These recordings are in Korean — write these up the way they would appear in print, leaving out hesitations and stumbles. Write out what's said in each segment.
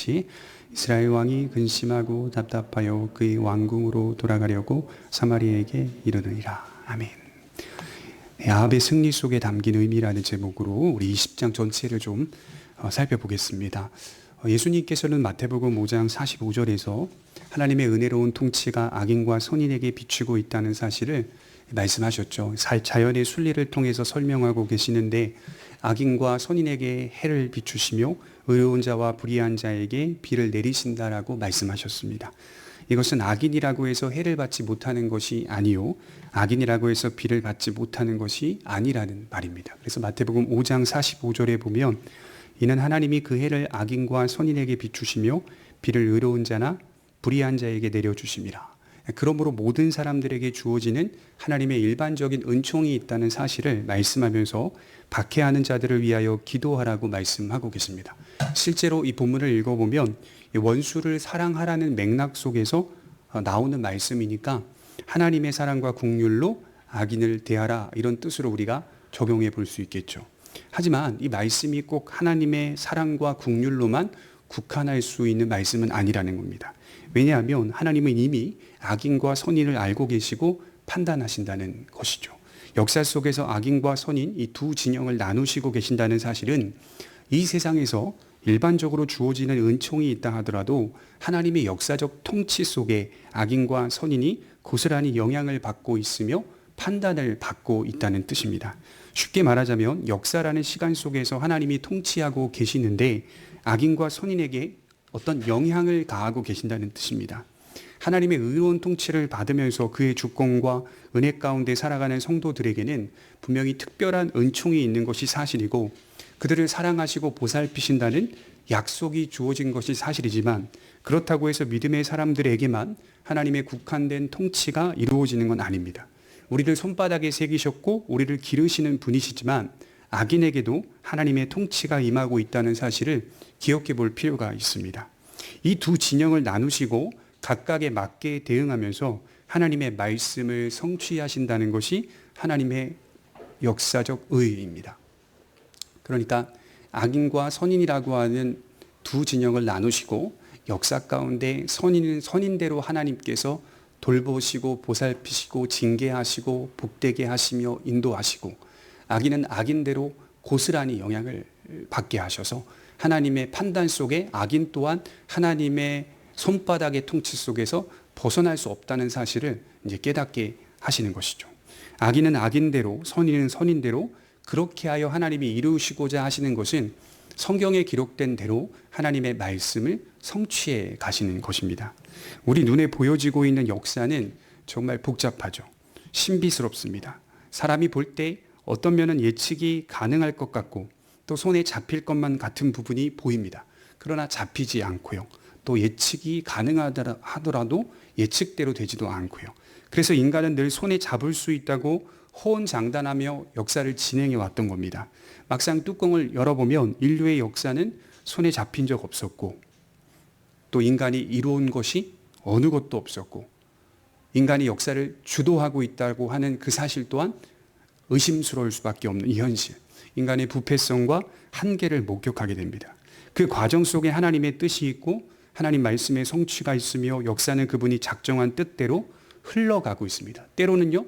같이 이스라엘 왕이 근심하고 답답하여 그의 왕궁으로 돌아가려고 사마리아에게 이르느니라. 아멘. 아합의 승리 속에 담긴 의미라는 제목으로 우리 20장 전체를 좀 살펴보겠습니다. 예수님께서는 마태복음 5장 45절에서 하나님의 은혜로운 통치가 악인과 선인에게 비추고 있다는 사실을 말씀하셨죠. 자연의 순리를 통해서 설명하고 계시는데 악인과 선인에게 해를 비추시며 의로운 자와 불의한 자에게 비를 내리신다라고 말씀하셨습니다. 이것은 악인이라고 해서 해를 받지 못하는 것이 아니요, 악인이라고 해서 비를 받지 못하는 것이 아니라는 말입니다. 그래서 마태복음 5장 45절에 보면 이는 하나님이 그 해를 악인과 선인에게 비추시며 비를 의로운 자나 불의한 자에게 내려주심이라. 그러므로 모든 사람들에게 주어지는 하나님의 일반적인 은총이 있다는 사실을 말씀하면서 박해하는 자들을 위하여 기도하라고 말씀하고 계십니다. 실제로 이 본문을 읽어보면 원수를 사랑하라는 맥락 속에서 나오는 말씀이니까 하나님의 사랑과 긍휼로 악인을 대하라, 이런 뜻으로 우리가 적용해 볼 수 있겠죠. 하지만 이 말씀이 꼭 하나님의 사랑과 긍휼로만 국한할 수 있는 말씀은 아니라는 겁니다. 왜냐하면 하나님은 이미 악인과 선인을 알고 계시고 판단하신다는 것이죠. 역사 속에서 악인과 선인, 이 두 진영을 나누시고 계신다는 사실은 이 세상에서 일반적으로 주어지는 은총이 있다 하더라도 하나님의 역사적 통치 속에 악인과 선인이 고스란히 영향을 받고 있으며 판단을 받고 있다는 뜻입니다. 쉽게 말하자면 역사라는 시간 속에서 하나님이 통치하고 계시는데 악인과 선인에게 어떤 영향을 가하고 계신다는 뜻입니다. 하나님의 의로운 통치를 받으면서 그의 주권과 은혜 가운데 살아가는 성도들에게는 분명히 특별한 은총이 있는 것이 사실이고 그들을 사랑하시고 보살피신다는 약속이 주어진 것이 사실이지만, 그렇다고 해서 믿음의 사람들에게만 하나님의 국한된 통치가 이루어지는 건 아닙니다. 우리를 손바닥에 새기셨고 우리를 기르시는 분이시지만 악인에게도 하나님의 통치가 임하고 있다는 사실을 기억해 볼 필요가 있습니다. 이 두 진영을 나누시고 각각에 맞게 대응하면서 하나님의 말씀을 성취하신다는 것이 하나님의 역사적 의의입니다. 그러니까 악인과 선인이라고 하는 두 진영을 나누시고 역사 가운데 선인은 선인대로 하나님께서 돌보시고 보살피시고 징계하시고 복되게 하시며 인도하시고, 악인은 악인대로 고스란히 영향을 받게 하셔서 하나님의 판단 속에 악인 또한 하나님의 손바닥의 통치 속에서 벗어날 수 없다는 사실을 이제 깨닫게 하시는 것이죠. 악인은 악인대로, 선인은 선인대로 그렇게 하여 하나님이 이루시고자 하시는 것은 성경에 기록된 대로 하나님의 말씀을 성취해 가시는 것입니다. 우리 눈에 보여지고 있는 역사는 정말 복잡하죠. 신비스럽습니다. 사람이 볼 때 어떤 면은 예측이 가능할 것 같고 또 손에 잡힐 것만 같은 부분이 보입니다. 그러나 잡히지 않고요. 또 예측이 가능하더라도 예측대로 되지도 않고요. 그래서 인간은 늘 손에 잡을 수 있다고 호언장담하며 역사를 진행해 왔던 겁니다. 막상 뚜껑을 열어보면 인류의 역사는 손에 잡힌 적 없었고 또 인간이 이루은 것이 어느 것도 없었고 인간이 역사를 주도하고 있다고 하는 그 사실 또한 의심스러울 수밖에 없는 이 현실, 인간의 부패성과 한계를 목격하게 됩니다. 그 과정 속에 하나님의 뜻이 있고 하나님 말씀의 성취가 있으며 역사는 그분이 작정한 뜻대로 흘러가고 있습니다. 때로는요,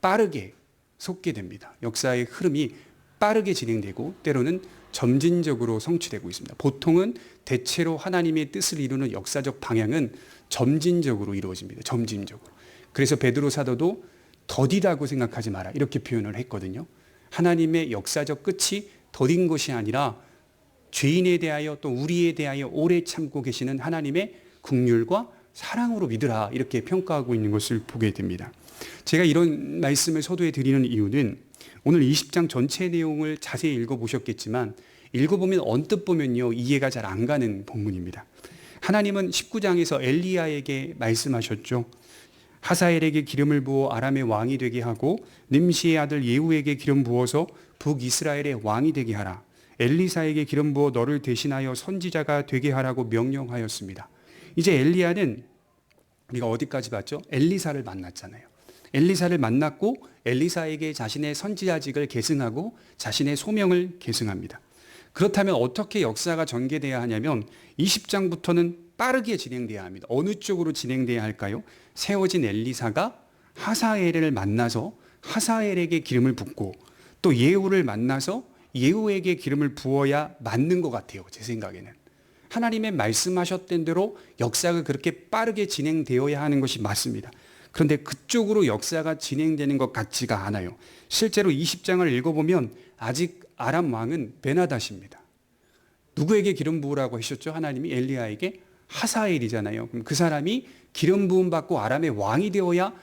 빠르게 솟게 됩니다. 역사의 흐름이 빠르게 진행되고 때로는 점진적으로 성취되고 있습니다. 보통은 대체로 하나님의 뜻을 이루는 역사적 방향은 점진적으로 이루어집니다. 점진적으로. 그래서 베드로 사도도 더디다고 생각하지 마라, 이렇게 표현을 했거든요. 하나님의 역사적 끝이 더딘 것이 아니라 죄인에 대하여 또 우리에 대하여 오래 참고 계시는 하나님의 긍휼과 사랑으로 믿으라, 이렇게 평가하고 있는 것을 보게 됩니다. 제가 이런 말씀을 서두에 드리는 이유는 오늘 20장 전체 내용을 자세히 읽어보셨겠지만 읽어보면 언뜻 보면요, 이해가 잘 안 가는 본문입니다. 하나님은 19장에서 엘리야에게 말씀하셨죠. 하사엘에게 기름을 부어 아람의 왕이 되게 하고 nim시의 아들 예후에게 기름 부어서 북이스라엘의 왕이 되게 하라. 엘리사에게 기름 부어 너를 대신하여 선지자가 되게 하라고 명령하였습니다. 이제 엘리야는 우리가 어디까지 봤죠? 엘리사를 만났잖아요. 엘리사를 만났고 엘리사에게 자신의 선지자직을 계승하고 자신의 소명을 계승합니다. 그렇다면 어떻게 역사가 전개돼야 하냐면 20장부터는 빠르게 진행돼야 합니다. 어느 쪽으로 진행돼야 할까요? 세워진 엘리사가 하사엘을 만나서 하사엘에게 기름을 붓고 또 예후를 만나서 예후에게 기름을 부어야 맞는 것 같아요. 제 생각에는. 하나님의 말씀하셨던 대로 역사가 그렇게 빠르게 진행되어야 하는 것이 맞습니다. 그런데 그쪽으로 역사가 진행되는 것 같지가 않아요. 실제로 20장을 읽어보면 아직 아람 왕은 베나닷입니다. 누구에게 기름 부으라고 하셨죠? 하나님이 엘리야에게 하사엘이잖아요. 그럼 그 사람이 기름 부음 받고 아람의 왕이 되어야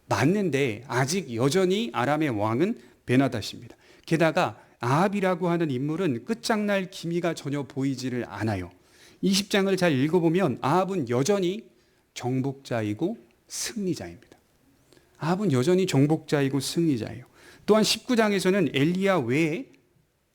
맞는데 아직 여전히 아람의 왕은 베나닷입니다. 게다가 아합이라고 하는 인물은 끝장날 기미가 전혀 보이지를 않아요. 20장을 잘 읽어보면 아합은 여전히 정복자이고 승리자입니다. 아합은 여전히 정복자이고 승리자예요. 또한 19장에서는 엘리야 외에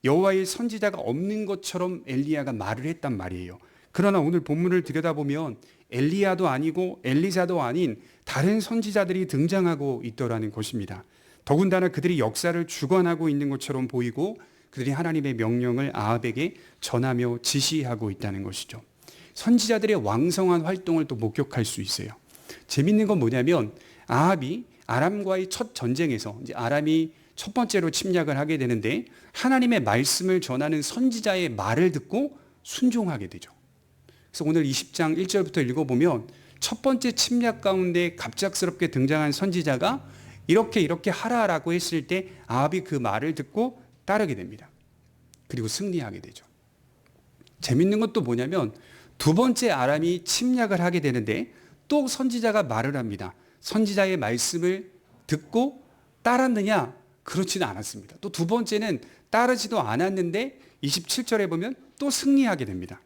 여호와의 선지자가 없는 것처럼 엘리야가 말을 했단 말이에요. 그러나 오늘 본문을 들여다보면 엘리야도 아니고 엘리사도 아닌 다른 선지자들이 등장하고 있더라는 것입니다. 더군다나 그들이 역사를 주관하고 있는 것처럼 보이고 그들이 하나님의 명령을 아합에게 전하며 지시하고 있다는 것이죠. 선지자들의 왕성한 활동을 또 목격할 수 있어요. 재밌는 건 뭐냐면 아합이 아람과의 첫 전쟁에서 이제 아람이 첫 번째로 침략을 하게 되는데 하나님의 말씀을 전하는 선지자의 말을 듣고 순종하게 되죠. 그래서 오늘 20장 1절부터 읽어보면 첫 번째 침략 가운데 갑작스럽게 등장한 선지자가 이렇게 하라라고 했을 때 아합이 그 말을 듣고 따르게 됩니다. 그리고 승리하게 되죠. 재밌는 것도 뭐냐면 두 번째 아람이 침략을 하게 되는데 또 선지자가 말을 합니다. 선지자의 말씀을 듣고 따랐느냐? 그렇지는 않았습니다. 또 두 번째는 따르지도 않았는데 27절에 보면 또 승리하게 됩니다.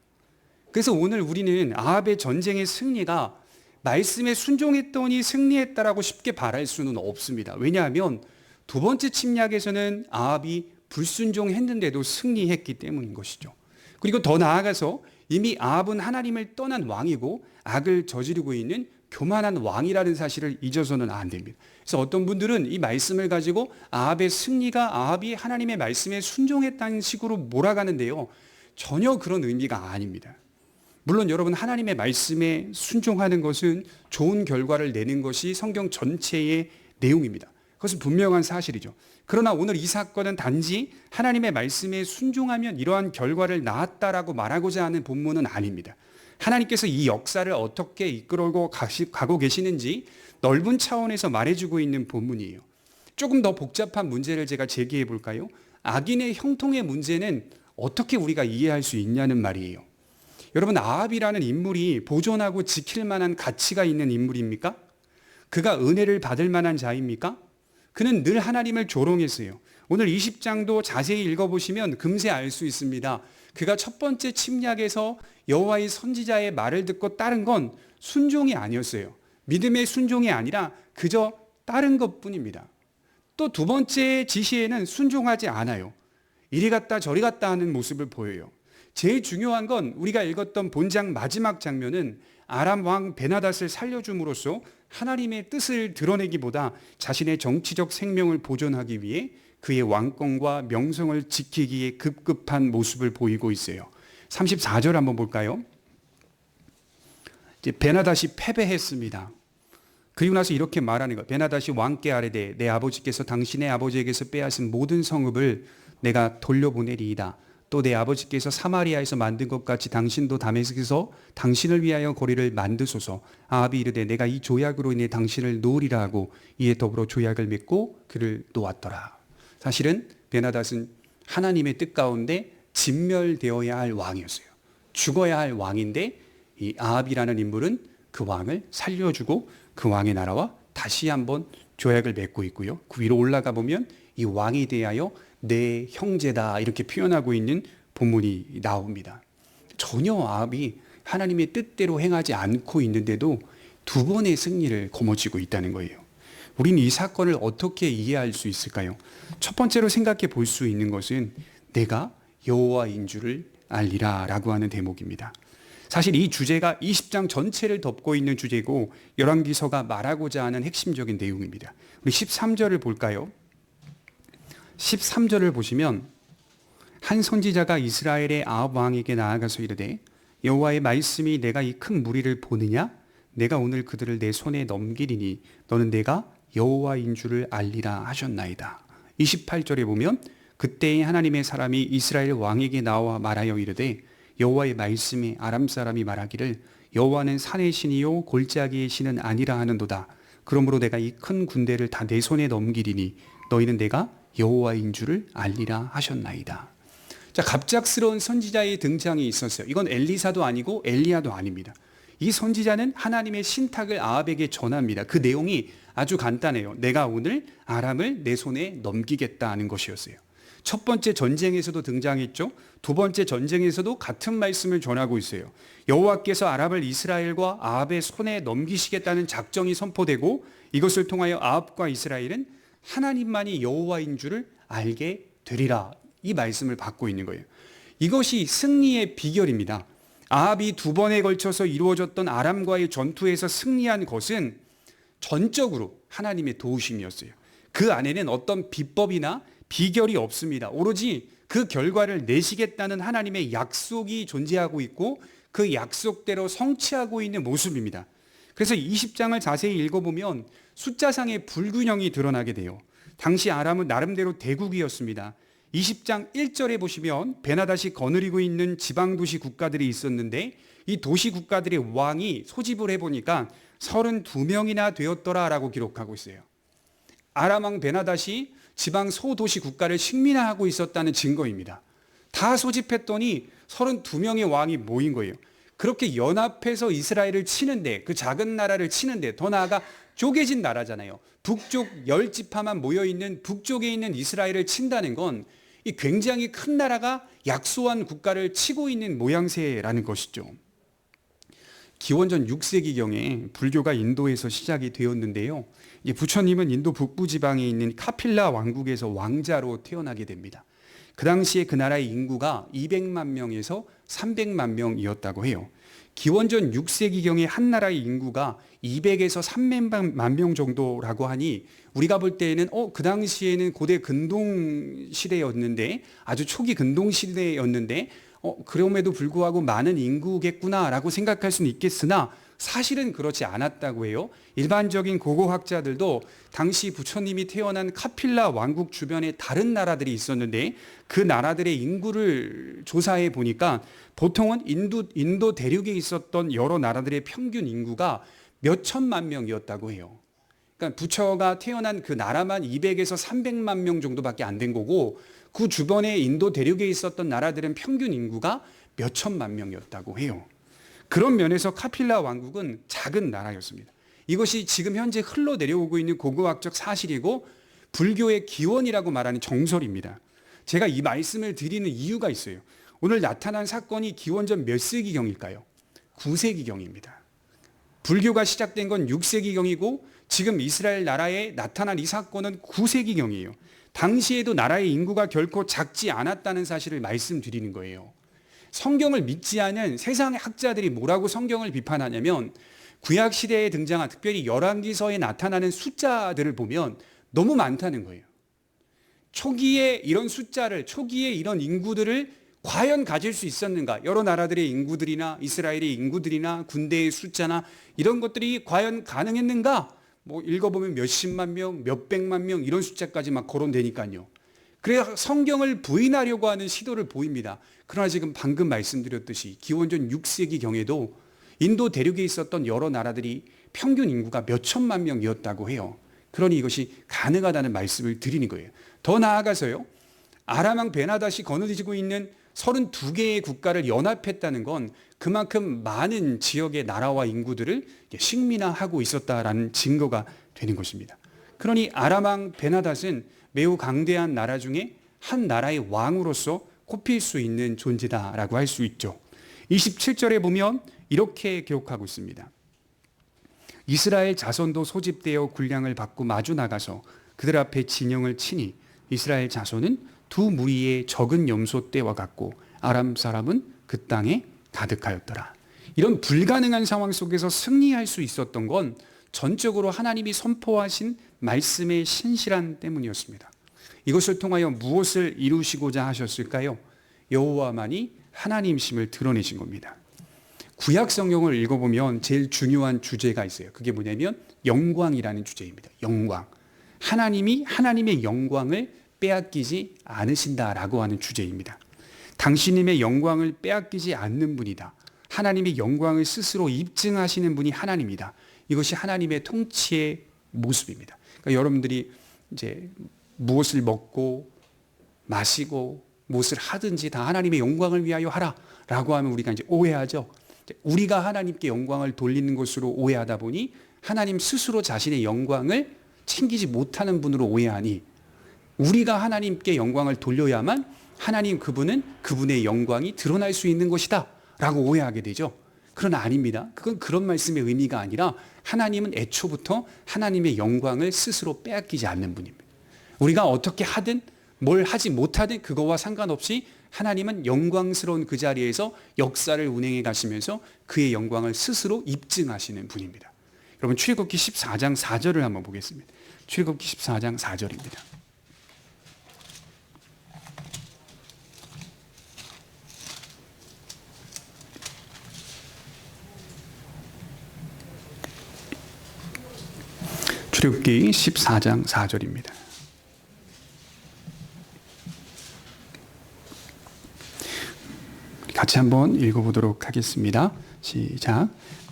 그래서 오늘 우리는 아합의 전쟁의 승리가 말씀에 순종했더니 승리했다라고 쉽게 말할 수는 없습니다. 왜냐하면 두 번째 침략에서는 아합이 불순종했는데도 승리했기 때문인 것이죠. 그리고 더 나아가서 이미 아합은 하나님을 떠난 왕이고 악을 저지르고 있는 교만한 왕이라는 사실을 잊어서는 안 됩니다. 그래서 어떤 분들은 이 말씀을 가지고 아합의 승리가 아합이 하나님의 말씀에 순종했다는 식으로 몰아가는데요. 전혀 그런 의미가 아닙니다. 물론 여러분 하나님의 말씀에 순종하는 것은 좋은 결과를 내는 것이 성경 전체의 내용입니다. 그것은 분명한 사실이죠. 그러나 오늘 이 사건은 단지 하나님의 말씀에 순종하면 이러한 결과를 낳았다라고 말하고자 하는 본문은 아닙니다. 하나님께서 이 역사를 어떻게 이끌고 가고 계시는지 넓은 차원에서 말해주고 있는 본문이에요. 조금 더 복잡한 문제를 제가 제기해 볼까요? 악인의 형통의 문제는 어떻게 우리가 이해할 수 있냐는 말이에요. 여러분 아합이라는 인물이 보존하고 지킬 만한 가치가 있는 인물입니까? 그가 은혜를 받을 만한 자입니까? 그는 늘 하나님을 조롱했어요. 오늘 20장도 자세히 읽어보시면 금세 알 수 있습니다. 그가 첫 번째 침략에서 여호와의 선지자의 말을 듣고 따른 건 순종이 아니었어요. 믿음의 순종이 아니라 그저 따른 것뿐입니다. 또 두 번째 지시에는 순종하지 않아요. 이리 갔다 저리 갔다 하는 모습을 보여요. 제일 중요한 건 우리가 읽었던 본장 마지막 장면은 아람 왕 베나닷을 살려줌으로써 하나님의 뜻을 드러내기보다 자신의 정치적 생명을 보존하기 위해 그의 왕권과 명성을 지키기에 급급한 모습을 보이고 있어요. 34절 한번 볼까요? 이제 베나닷이 패배했습니다. 그리고 나서 이렇게 말하는 거예요. 베나닷이 왕께 아뢰되 내 아버지께서 당신의 아버지에게서 빼앗은 모든 성읍을 내가 돌려보내리이다. 또 내 아버지께서 사마리아에서 만든 것 같이 당신도 다메섹에서 당신을 위하여 거리를 만드소서. 아합이 이르되 내가 이 조약으로 인해 당신을 놓으리라 하고 이에 더불어 조약을 맺고 그를 놓았더라. 사실은 베나닷은 하나님의 뜻 가운데 진멸되어야 할 왕이었어요. 죽어야 할 왕인데 이 아합이라는 인물은 그 왕을 살려주고 그 왕의 나라와 다시 한번 조약을 맺고 있고요. 그 위로 올라가 보면 이 왕에 대하여 내 형제다 이렇게 표현하고 있는 본문이 나옵니다. 전혀 아합이 하나님의 뜻대로 행하지 않고 있는데도 두 번의 승리를 거머쥐고 있다는 거예요. 우리는 이 사건을 어떻게 이해할 수 있을까요? 첫 번째로 생각해 볼 수 있는 것은 내가 여호와인 줄을 알리라 라고 하는 대목입니다. 사실 이 주제가 20장 전체를 덮고 있는 주제고 열왕기서가 말하고자 하는 핵심적인 내용입니다. 우리 13절을 볼까요? 13절을 보시면 한 선지자가 이스라엘의 아합 왕에게 나아가서 이르되 여호와의 말씀이 내가 이 큰 무리를 보느냐? 내가 오늘 그들을 내 손에 넘기리니 너는 내가 여호와인 줄을 알리라 하셨나이다. 28절에 보면 그때에 하나님의 사람이 이스라엘 왕에게 나와 말하여 이르되 여호와의 말씀에 아람 사람이 말하기를 여호와는 산의 신이요 골짜기의 신은 아니라 하는도다. 그러므로 내가 이 큰 군대를 다 내 손에 넘기리니 너희는 내가 여호와인 줄을 알리라 하셨나이다. 자, 갑작스러운 선지자의 등장이 있었어요. 이건 엘리사도 아니고 엘리야도 아닙니다. 이 선지자는 하나님의 신탁을 아합에게 전합니다. 그 내용이 아주 간단해요. 내가 오늘 아람을 내 손에 넘기겠다 하는 것이었어요. 첫 번째 전쟁에서도 등장했죠. 두 번째 전쟁에서도 같은 말씀을 전하고 있어요. 여호와께서 아람을 이스라엘과 아합의 손에 넘기시겠다는 작정이 선포되고 이것을 통하여 아합과 이스라엘은 하나님만이 여호와인 줄을 알게 되리라. 이 말씀을 받고 있는 거예요. 이것이 승리의 비결입니다. 아합이 두 번에 걸쳐서 이루어졌던 아람과의 전투에서 승리한 것은 전적으로 하나님의 도우심이었어요. 그 안에는 어떤 비법이나 비결이 없습니다. 오로지 그 결과를 내시겠다는 하나님의 약속이 존재하고 있고 그 약속대로 성취하고 있는 모습입니다. 그래서 20장을 자세히 읽어보면 숫자상의 불균형이 드러나게 돼요. 당시 아람은 나름대로 대국이었습니다. 20장 1절에 보시면 베나닷이 거느리고 있는 지방도시 국가들이 있었는데 이 도시 국가들의 왕이 소집을 해보니까 32명이나 되었더라라고 기록하고 있어요. 아람 왕 베나닷이 지방 소도시 국가를 식민화하고 있었다는 증거입니다. 다 소집했더니 32명의 왕이 모인 거예요. 그렇게 연합해서 이스라엘을 치는데, 그 작은 나라를 치는데, 더 나아가 쪼개진 나라잖아요. 북쪽 10지파만 모여있는 북쪽에 있는 이스라엘을 친다는 건 이 굉장히 큰 나라가 약소한 국가를 치고 있는 모양새라는 것이죠. 기원전 6세기경에 불교가 인도에서 시작이 되었는데요. 부처님은 인도 북부 지방에 있는 카필라 왕국에서 왕자로 태어나게 됩니다. 그 당시에 그 나라의 인구가 200만 명에서 300만 명이었다고 해요. 기원전 6세기경에 한 나라의 인구가 200에서 300만 명 정도라고 하니 우리가 볼 때에는 그 당시에는 고대 근동 시대였는데 아주 초기 근동 시대였는데 그럼에도 불구하고 많은 인구겠구나라고 생각할 수는 있겠으나 사실은 그렇지 않았다고 해요. 일반적인 고고학자들도 당시 부처님이 태어난 카필라 왕국 주변에 다른 나라들이 있었는데 그 나라들의 인구를 조사해 보니까 보통은 인도 대륙에 있었던 여러 나라들의 평균 인구가 몇 천만 명이었다고 해요. 그러니까 부처가 태어난 그 나라만 200에서 300만 명 정도밖에 안 된 거고 그 주변에 인도 대륙에 있었던 나라들은 평균 인구가 몇 천만 명이었다고 해요. 그런 면에서 카필라 왕국은 작은 나라였습니다. 이것이 지금 현재 흘러내려오고 있는 고고학적 사실이고 불교의 기원이라고 말하는 정설입니다. 제가 이 말씀을 드리는 이유가 있어요. 오늘 나타난 사건이 기원전 몇 세기경일까요? 9세기경입니다. 불교가 시작된 건 6세기경이고 지금 이스라엘 나라에 나타난 이 사건은 9세기경이에요. 당시에도 나라의 인구가 결코 작지 않았다는 사실을 말씀드리는 거예요. 성경을 믿지 않은 세상의 학자들이 뭐라고 성경을 비판하냐면 구약시대에 등장한 특별히 열왕기서에 나타나는 숫자들을 보면 너무 많다는 거예요. 초기에 이런 숫자를, 초기에 이런 인구들을 과연 가질 수 있었는가? 여러 나라들의 인구들이나 이스라엘의 인구들이나 군대의 숫자나 이런 것들이 과연 가능했는가? 읽어보면 몇십만 명, 몇백만 명 이런 숫자까지 막 거론되니까요. 그래야 성경을 부인하려고 하는 시도를 보입니다. 그러나 지금 방금 말씀드렸듯이 기원전 6세기경에도 인도 대륙에 있었던 여러 나라들이 평균 인구가 몇 천만 명이었다고 해요. 그러니 이것이 가능하다는 말씀을 드리는 거예요. 더 나아가서요. 아람 왕 베나닷이 거느리고 있는 32개의 국가를 연합했다는 건 그만큼 많은 지역의 나라와 인구들을 식민화하고 있었다라는 증거가 되는 것입니다. 그러니 아람 왕 베나닷은 매우 강대한 나라 중에 한 나라의 왕으로서 꼽힐 수 있는 존재다라고 할 수 있죠. 27절에 보면 이렇게 기록하고 있습니다. 이스라엘 자손도 소집되어 군량을 받고 마주 나가서 그들 앞에 진영을 치니 이스라엘 자손은 두 무리의 적은 염소 떼와 같고 아람 사람은 그 땅에 가득하였더라. 이런 불가능한 상황 속에서 승리할 수 있었던 건 전적으로 하나님이 선포하신 말씀의 신실한 때문이었습니다. 이것을 통하여 무엇을 이루시고자 하셨을까요? 여호와만이 하나님심을 드러내신 겁니다. 구약 성경을 읽어보면 제일 중요한 주제가 있어요. 그게 뭐냐면 영광이라는 주제입니다. 영광. 하나님이 하나님의 영광을 빼앗기지 않으신다라고 하는 주제입니다. 당신님의 영광을 빼앗기지 않는 분이다. 하나님의 영광을 스스로 입증하시는 분이 하나님이다. 이것이 하나님의 통치의 모습입니다. 그러니까 여러분들이 이제 무엇을 먹고 마시고 무엇을 하든지 다 하나님의 영광을 위하여 하라라고 하면 우리가 이제 오해하죠. 우리가 하나님께 영광을 돌리는 것으로 오해하다 보니 하나님 스스로 자신의 영광을 챙기지 못하는 분으로 오해하니, 우리가 하나님께 영광을 돌려야만 하나님 그분은 그분의 영광이 드러날 수 있는 것이다 라고 오해하게 되죠. 그러나 아닙니다. 그건 그런 말씀의 의미가 아니라 하나님은 애초부터 하나님의 영광을 스스로 빼앗기지 않는 분입니다. 우리가 어떻게 하든 뭘 하지 못하든 그거와 상관없이 하나님은 영광스러운 그 자리에서 역사를 운행해 가시면서 그의 영광을 스스로 입증하시는 분입니다. 여러분 출애굽기 14장 4절을 한번 보겠습니다. 출애굽기 14장 4절입니다. 출애굽기 14장 4절입니다. 같이 한번 읽어보도록 하겠습니다. 시작.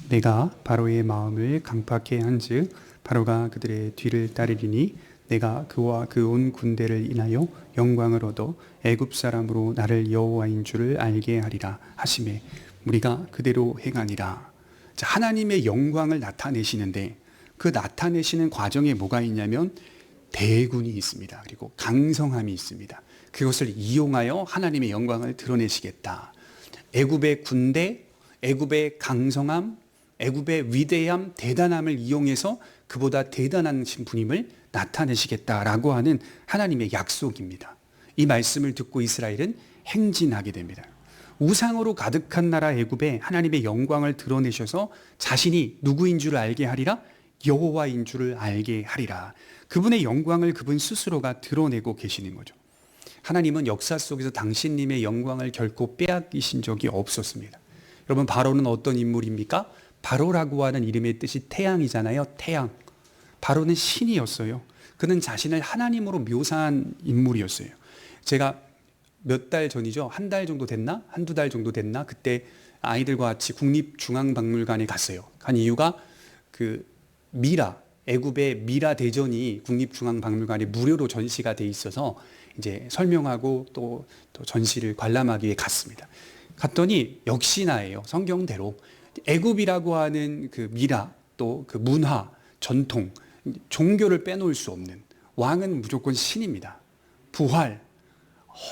내가 바로의 마음을 강팍해 한즉 바로가 그들의 뒤를 따르리니 내가 그와 그 온 군대를 인하여 영광을 얻어 애굽 사람으로 나를 여호와인 줄을 알게 하리라 하시매 우리가 그대로 행하니라. 자, 하나님의 영광을 나타내시는데 그 나타내시는 과정에 뭐가 있냐면 대군이 있습니다. 그리고 강성함이 있습니다. 그것을 이용하여 하나님의 영광을 드러내시겠다. 애굽의 군대, 애굽의 강성함, 애굽의 위대함, 대단함을 이용해서 그보다 대단한 분임을 나타내시겠다라고 하는 하나님의 약속입니다. 이 말씀을 듣고 이스라엘은 행진하게 됩니다. 우상으로 가득한 나라 애굽에 하나님의 영광을 드러내셔서 자신이 누구인 줄을 알게 하리라, 여호와인 줄을 알게 하리라. 그분의 영광을 그분 스스로가 드러내고 계시는 거죠. 하나님은 역사 속에서 당신님의 영광을 결코 빼앗기신 적이 없었습니다. 여러분 바로는 어떤 인물입니까? 바로라고 하는 이름의 뜻이 태양이잖아요. 태양. 바로는 신이었어요. 그는 자신을 하나님으로 묘사한 인물이었어요. 제가 몇 달 전이죠. 한 달 정도 됐나? 한두 달 정도 됐나? 그때 아이들과 같이 국립중앙박물관에 갔어요. 간 이유가 그 미라, 애굽의 미라 대전이 국립중앙박물관에 무료로 전시가 돼 있어서 이제 설명하고 또 전시를 관람하기 위해 갔습니다. 갔더니 역시나예요. 성경대로 애굽이라고 하는 그 미라, 또 그 문화, 전통, 종교를 빼놓을 수 없는, 왕은 무조건 신입니다. 부활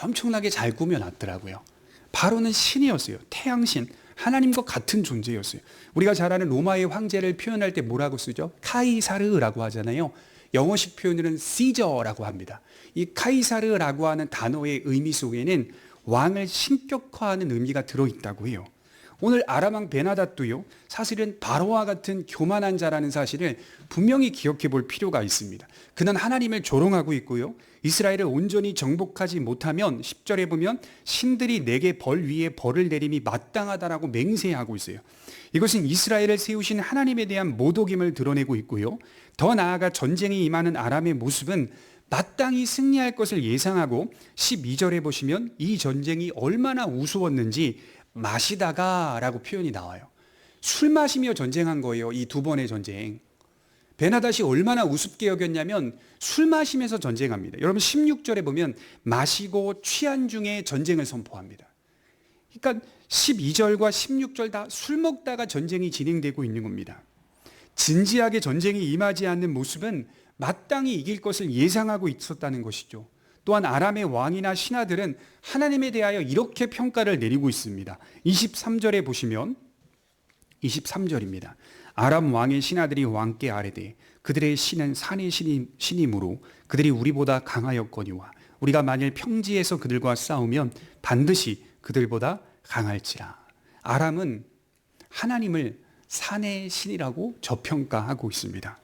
엄청나게 잘 꾸며놨더라고요. 바로는 신이었어요. 태양신, 하나님과 같은 존재였어요. 우리가 잘 아는 로마의 황제를 표현할 때 뭐라고 쓰죠? 카이사르라고 하잖아요. 영어식 표현으로는 시저라고 합니다. 이 카이사르라고 하는 단어의 의미 속에는 왕을 신격화하는 의미가 들어있다고 해요. 오늘 아람왕 베나닷도요, 사실은 바로와 같은 교만한 자라는 사실을 분명히 기억해 볼 필요가 있습니다. 그는 하나님을 조롱하고 있고요, 이스라엘을 온전히 정복하지 못하면 10절에 보면 신들이 내게 벌 위에 벌을 내림이 마땅하다라고 맹세하고 있어요. 이것은 이스라엘을 세우신 하나님에 대한 모독임을 드러내고 있고요, 더 나아가 전쟁이 임하는 아람의 모습은 마땅히 승리할 것을 예상하고 12절에 보시면 이 전쟁이 얼마나 우스웠는지 마시다가 라고 표현이 나와요. 술 마시며 전쟁한 거예요. 이 두 번의 전쟁. 베나닷이 얼마나 우습게 여겼냐면 술 마시면서 전쟁합니다. 여러분 16절에 보면 마시고 취한 중에 전쟁을 선포합니다. 그러니까 12절과 16절 다 술 먹다가 전쟁이 진행되고 있는 겁니다. 진지하게 전쟁이 임하지 않는 모습은 마땅히 이길 것을 예상하고 있었다는 것이죠. 또한 아람의 왕이나 신하들은 하나님에 대하여 이렇게 평가를 내리고 있습니다. 23절에 보시면 23절입니다. 아람 왕의 신하들이 왕께 아뢰되 그들의 신은 산의 신이므로 그들이 우리보다 강하였거니와 우리가 만일 평지에서 그들과 싸우면 반드시 그들보다 강할지라. 아람은 하나님을 산의 신이라고 저평가하고 있습니다.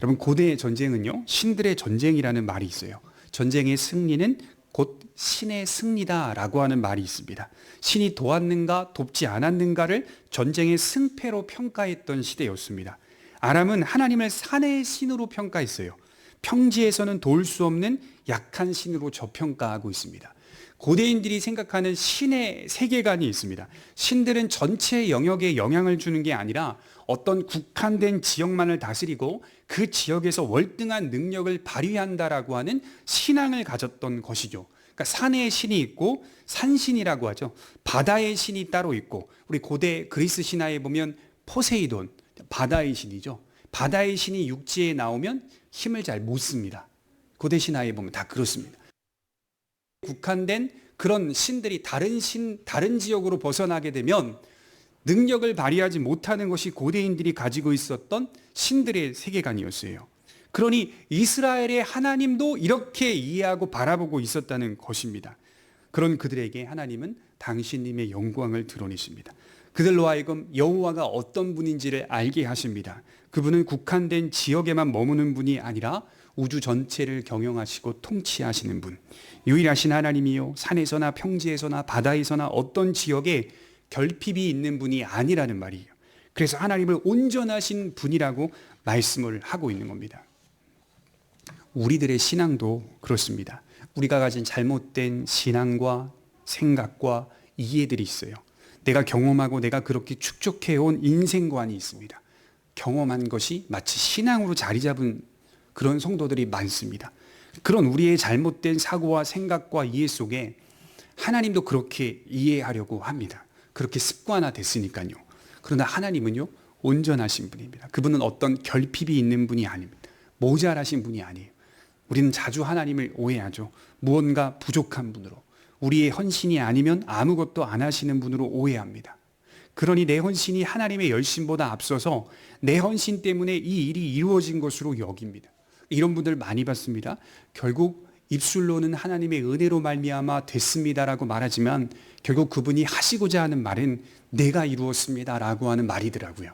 여러분 고대의 전쟁은요, 신들의 전쟁이라는 말이 있어요. 전쟁의 승리는 곧 신의 승리다라고 하는 말이 있습니다. 신이 도왔는가 돕지 않았는가를 전쟁의 승패로 평가했던 시대였습니다. 아람은 하나님을 산의 신으로 평가했어요. 평지에서는 도울 수 없는 약한 신으로 저평가하고 있습니다. 고대인들이 생각하는 신의 세계관이 있습니다. 신들은 전체 영역에 영향을 주는 게 아니라 어떤 국한된 지역만을 다스리고 그 지역에서 월등한 능력을 발휘한다라고 하는 신앙을 가졌던 것이죠. 그러니까 산의 신이 있고 산신이라고 하죠. 바다의 신이 따로 있고, 우리 고대 그리스 신화에 보면 포세이돈, 바다의 신이죠. 바다의 신이 육지에 나오면 힘을 잘 못 씁니다. 고대 신화에 보면 다 그렇습니다. 국한된 그런 신들이 다른 지역으로 벗어나게 되면 능력을 발휘하지 못하는 것이 고대인들이 가지고 있었던 신들의 세계관이었어요. 그러니 이스라엘의 하나님도 이렇게 이해하고 바라보고 있었다는 것입니다. 그런 그들에게 하나님은 당신님의 영광을 드러내십니다. 그들로 하여금 여호와가 어떤 분인지를 알게 하십니다. 그분은 국한된 지역에만 머무는 분이 아니라 우주 전체를 경영하시고 통치하시는 분, 유일하신 하나님이요, 산에서나 평지에서나 바다에서나 어떤 지역에 결핍이 있는 분이 아니라는 말이에요. 그래서 하나님을 온전하신 분이라고 말씀을 하고 있는 겁니다. 우리들의 신앙도 그렇습니다. 우리가 가진 잘못된 신앙과 생각과 이해들이 있어요. 내가 경험하고 내가 그렇게 축적해온 인생관이 있습니다. 경험한 것이 마치 신앙으로 자리 잡은 그런 성도들이 많습니다. 그런 우리의 잘못된 사고와 생각과 이해 속에 하나님도 그렇게 이해하려고 합니다. 그렇게 습관화됐으니까요. 그러나 하나님은요, 온전하신 분입니다. 그분은 어떤 결핍이 있는 분이 아닙니다. 모자라신 분이 아니에요. 우리는 자주 하나님을 오해하죠. 무언가 부족한 분으로, 우리의 헌신이 아니면 아무것도 안 하시는 분으로 오해합니다. 그러니 내 헌신이 하나님의 열심보다 앞서서 내 헌신 때문에 이 일이 이루어진 것으로 여깁니다. 이런 분들 많이 봤습니다. 결국 입술로는 하나님의 은혜로 말미암아 됐습니다라고 말하지만 결국 그분이 하시고자 하는 말은 내가 이루었습니다라고 하는 말이더라고요.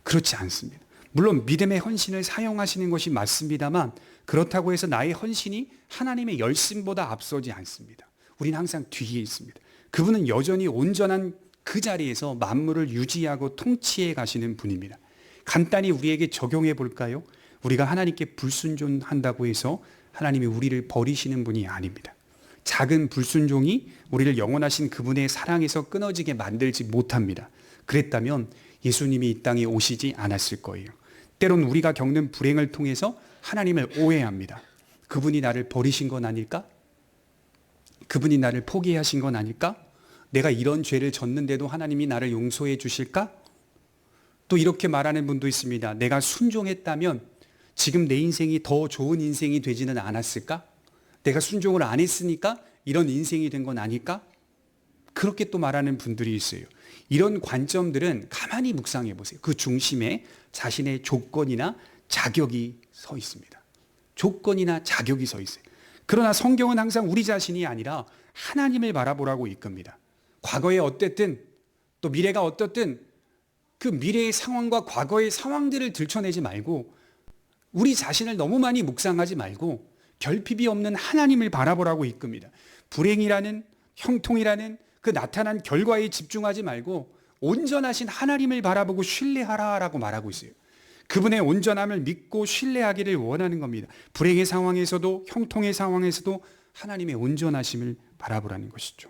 그렇지 않습니다. 물론 믿음의 헌신을 사용하시는 것이 맞습니다만 그렇다고 해서 나의 헌신이 하나님의 열심보다 앞서지 않습니다. 우리는 항상 뒤에 있습니다. 그분은 여전히 온전한 그 자리에서 만물을 유지하고 통치해 가시는 분입니다. 간단히 우리에게 적용해 볼까요? 우리가 하나님께 불순종한다고 해서 하나님이 우리를 버리시는 분이 아닙니다. 작은 불순종이 우리를 영원하신 그분의 사랑에서 끊어지게 만들지 못합니다. 그랬다면 예수님이 이 땅에 오시지 않았을 거예요. 때론 우리가 겪는 불행을 통해서 하나님을 오해합니다. 그분이 나를 버리신 건 아닐까? 그분이 나를 포기하신 건 아닐까? 내가 이런 죄를 졌는데도 하나님이 나를 용서해 주실까? 또 이렇게 말하는 분도 있습니다. 내가 순종했다면 지금 내 인생이 더 좋은 인생이 되지는 않았을까? 내가 순종을 안 했으니까 이런 인생이 된 건 아닐까? 그렇게 또 말하는 분들이 있어요. 이런 관점들은 가만히 묵상해 보세요. 그 중심에 자신의 조건이나 자격이 서 있습니다. 조건이나 자격이 서 있어요. 그러나 성경은 항상 우리 자신이 아니라 하나님을 바라보라고 이끕니다. 과거에 어땠든 또 미래가 어떻든 그 미래의 상황과 과거의 상황들을 들춰내지 말고 우리 자신을 너무 많이 묵상하지 말고 결핍이 없는 하나님을 바라보라고 이끕니다. 불행이라는 형통이라는 그 나타난 결과에 집중하지 말고 온전하신 하나님을 바라보고 신뢰하라라고 말하고 있어요. 그분의 온전함을 믿고 신뢰하기를 원하는 겁니다. 불행의 상황에서도 형통의 상황에서도 하나님의 온전하심을 바라보라는 것이죠.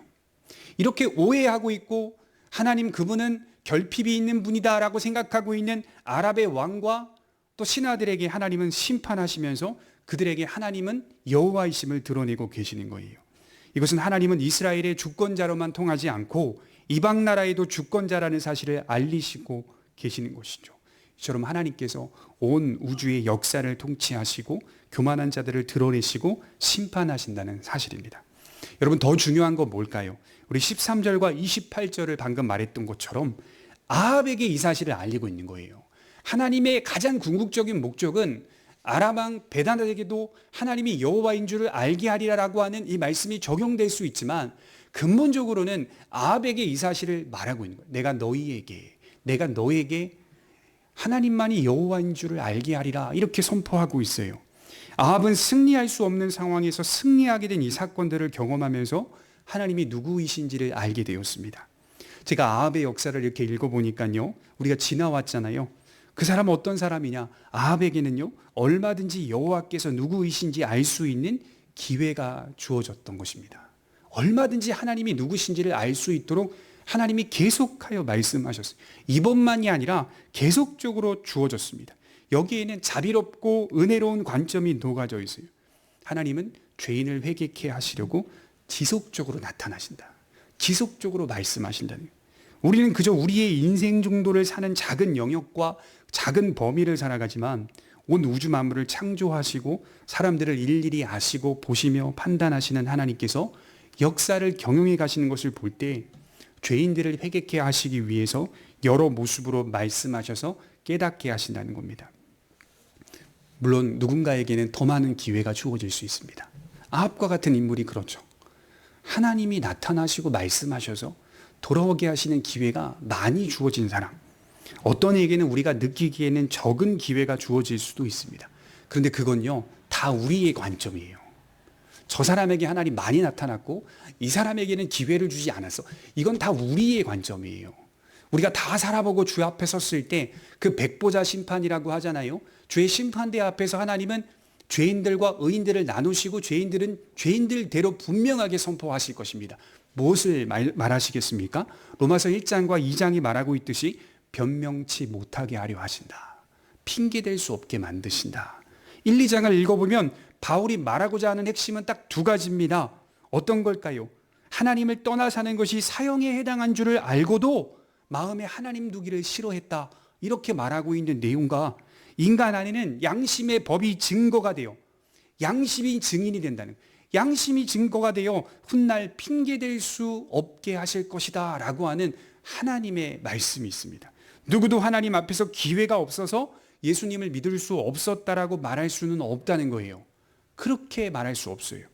이렇게 오해하고 있고 하나님 그분은 결핍이 있는 분이다라고 생각하고 있는 아랍의 왕과 또 신하들에게 하나님은 심판하시면서 그들에게 하나님은 여호와이심을 드러내고 계시는 거예요. 이것은 하나님은 이스라엘의 주권자로만 통하지 않고 이방 나라에도 주권자라는 사실을 알리시고 계시는 것이죠. 이처럼 하나님께서 온 우주의 역사를 통치하시고 교만한 자들을 드러내시고 심판하신다는 사실입니다. 여러분 더 중요한 건 뭘까요? 우리 13절과 28절을 방금 말했던 것처럼 아합에게 이 사실을 알리고 있는 거예요. 하나님의 가장 궁극적인 목적은 아람왕 베다닥에게도 하나님이 여호와인 줄을 알게 하리라라고 하는 이 말씀이 적용될 수 있지만 근본적으로는 아합에게 이 사실을 말하고 있는 거예요. 내가 너에게 하나님만이 여호와인 줄을 알게 하리라 이렇게 선포하고 있어요. 아합은 승리할 수 없는 상황에서 승리하게 된 이 사건들을 경험하면서 하나님이 누구이신지를 알게 되었습니다. 제가 아합의 역사를 이렇게 읽어보니까요, 우리가 지나왔잖아요. 그 사람은 어떤 사람이냐? 아합에게는요, 얼마든지 여호와께서 누구이신지 알 수 있는 기회가 주어졌던 것입니다. 얼마든지 하나님이 누구신지를 알 수 있도록 하나님이 계속하여 말씀하셨어요. 이번만이 아니라 계속적으로 주어졌습니다. 여기에는 자비롭고 은혜로운 관점이 녹아져 있어요. 하나님은 죄인을 회개케 하시려고 지속적으로 나타나신다. 지속적으로 말씀하신다는 거예요. 우리는 그저 우리의 인생 정도를 사는 작은 영역과 작은 범위를 살아가지만 온 우주 만물을 창조하시고 사람들을 일일이 아시고 보시며 판단하시는 하나님께서 역사를 경영해 가시는 것을 볼 때 죄인들을 회개케 하시기 위해서 여러 모습으로 말씀하셔서 깨닫게 하신다는 겁니다. 물론 누군가에게는 더 많은 기회가 주어질 수 있습니다. 아합과 같은 인물이 그렇죠. 하나님이 나타나시고 말씀하셔서 돌아오게 하시는 기회가 많이 주어진 사람. 어떤 이에게는 우리가 느끼기에는 적은 기회가 주어질 수도 있습니다. 그런데 그건요, 다 우리의 관점이에요. 저 사람에게 하나님 많이 나타났고 이 사람에게는 기회를 주지 않았어. 이건 다 우리의 관점이에요. 우리가 다 살아보고 주 앞에 섰을 때 그 백보자 심판이라고 하잖아요. 주의 심판대 앞에서 하나님은 죄인들과 의인들을 나누시고 죄인들은 죄인들대로 분명하게 선포하실 것입니다. 무엇을 말하시겠습니까? 로마서 1장과 2장이 말하고 있듯이 변명치 못하게 하려 하신다. 핑계댈 수 없게 만드신다. 1, 2장을 읽어보면 바울이 말하고자 하는 핵심은 딱 두 가지입니다. 어떤 걸까요? 하나님을 떠나 사는 것이 사형에 해당한 줄을 알고도 마음에 하나님 두기를 싫어했다. 이렇게 말하고 있는 내용과 인간 안에는 양심의 법이 증거가 되어 양심이 증인이 된다는, 양심이 증거가 되어 훗날 핑계댈 수 없게 하실 것이다 라고 하는 하나님의 말씀이 있습니다. 누구도 하나님 앞에서 기회가 없어서 예수님을 믿을 수 없었다라고 말할 수는 없다는 거예요. 그렇게 말할 수 없어요.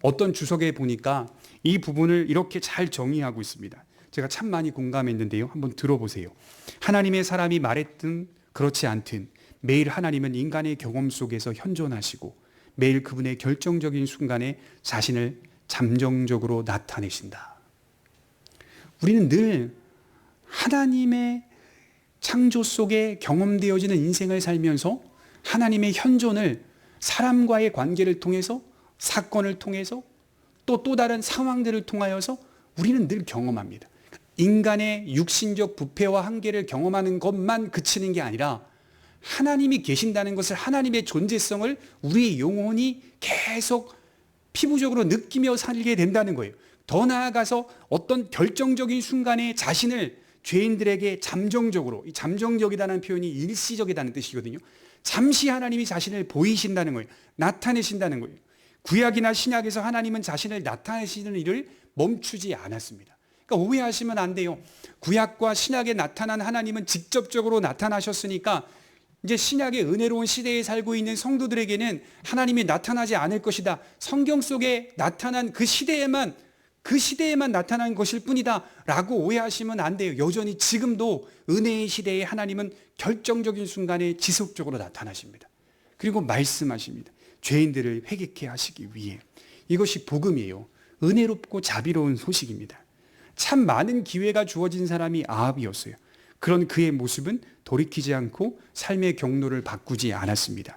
어떤 주석에 보니까 이 부분을 이렇게 잘 정의하고 있습니다. 제가 참 많이 공감했는데요. 한번 들어보세요. 하나님의 사람이 말했든 그렇지 않든 매일 하나님은 인간의 경험 속에서 현존하시고 매일 그분의 결정적인 순간에 자신을 잠정적으로 나타내신다. 우리는 늘 하나님의 창조 속에 경험되어지는 인생을 살면서 하나님의 현존을 사람과의 관계를 통해서, 사건을 통해서, 또 다른 상황들을 통하여서 우리는 늘 경험합니다. 인간의 육신적 부패와 한계를 경험하는 것만 그치는 게 아니라 하나님이 계신다는 것을, 하나님의 존재성을 우리의 영혼이 계속 피부적으로 느끼며 살게 된다는 거예요. 더 나아가서 어떤 결정적인 순간에 자신을 죄인들에게 잠정적으로, 이 잠정적이라는 표현이 일시적이라는 뜻이거든요. 잠시 하나님이 자신을 보이신다는 거예요. 나타내신다는 거예요. 구약이나 신약에서 하나님은 자신을 나타내시는 일을 멈추지 않았습니다. 그러니까 오해하시면 안 돼요. 구약과 신약에 나타난 하나님은 직접적으로 나타나셨으니까 이제 신약의 은혜로운 시대에 살고 있는 성도들에게는 하나님이 나타나지 않을 것이다. 성경 속에 나타난 그 시대에만 나타난 것일 뿐이다 라고 오해하시면 안 돼요. 여전히 지금도 은혜의 시대에 하나님은 결정적인 순간에 지속적으로 나타나십니다. 그리고 말씀하십니다. 죄인들을 회개케 하시기 위해. 이것이 복음이에요. 은혜롭고 자비로운 소식입니다. 참 많은 기회가 주어진 사람이 아합이었어요. 그런 그의 모습은 돌이키지 않고 삶의 경로를 바꾸지 않았습니다.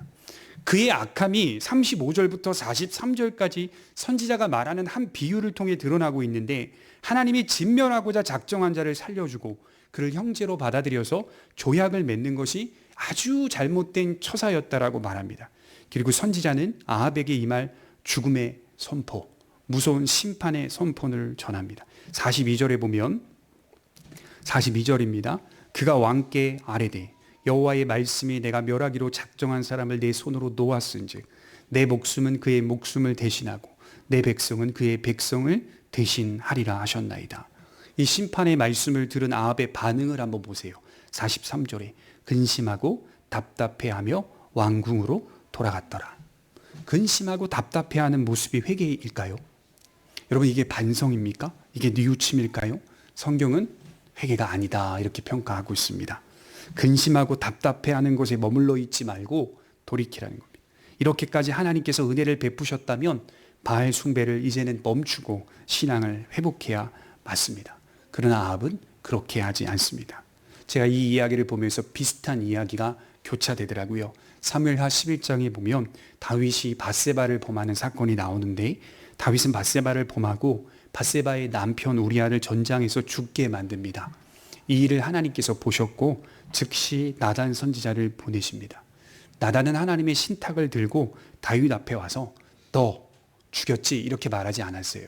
그의 악함이 35절부터 43절까지 선지자가 말하는 한 비유를 통해 드러나고 있는데, 하나님이 진멸하고자 작정한 자를 살려주고 그를 형제로 받아들여서 조약을 맺는 것이 아주 잘못된 처사였다라고 말합니다. 그리고 선지자는 아합에게 임할 죽음의 선포, 무서운 심판의 선포를 전합니다. 42절에 보면 42절입니다. 그가 왕께 아뢰되 여호와의 말씀이 내가 멸하기로 작정한 사람을 내 손으로 놓았은즉 내 목숨은 그의 목숨을 대신하고 내 백성은 그의 백성을 대신하리라 하셨나이다. 이 심판의 말씀을 들은 아합의 반응을 한번 보세요. 43절에 근심하고 답답해하며 왕궁으로 돌아갔더라. 근심하고 답답해하는 모습이 회개일까요? 여러분, 이게 반성입니까? 이게 뉘우침일까요? 성경은 회개가 아니다 이렇게 평가하고 있습니다. 근심하고 답답해하는 것에 머물러 있지 말고 돌이키라는 겁니다. 이렇게까지 하나님께서 은혜를 베푸셨다면 바알 숭배를 이제는 멈추고 신앙을 회복해야 맞습니다. 그러나 아합은 그렇게 하지 않습니다. 제가 이 이야기를 보면서 비슷한 이야기가 교차되더라고요. 사무엘하 11장에 보면 다윗이 밧세바를 범하는 사건이 나오는데, 다윗은 밧세바를 범하고 밧세바의 남편 우리아를 전장에서 죽게 만듭니다. 이 일을 하나님께서 보셨고 즉시 나단 선지자를 보내십니다. 나단은 하나님의 신탁을 들고 다윗 앞에 와서 너 죽였지 이렇게 말하지 않았어요.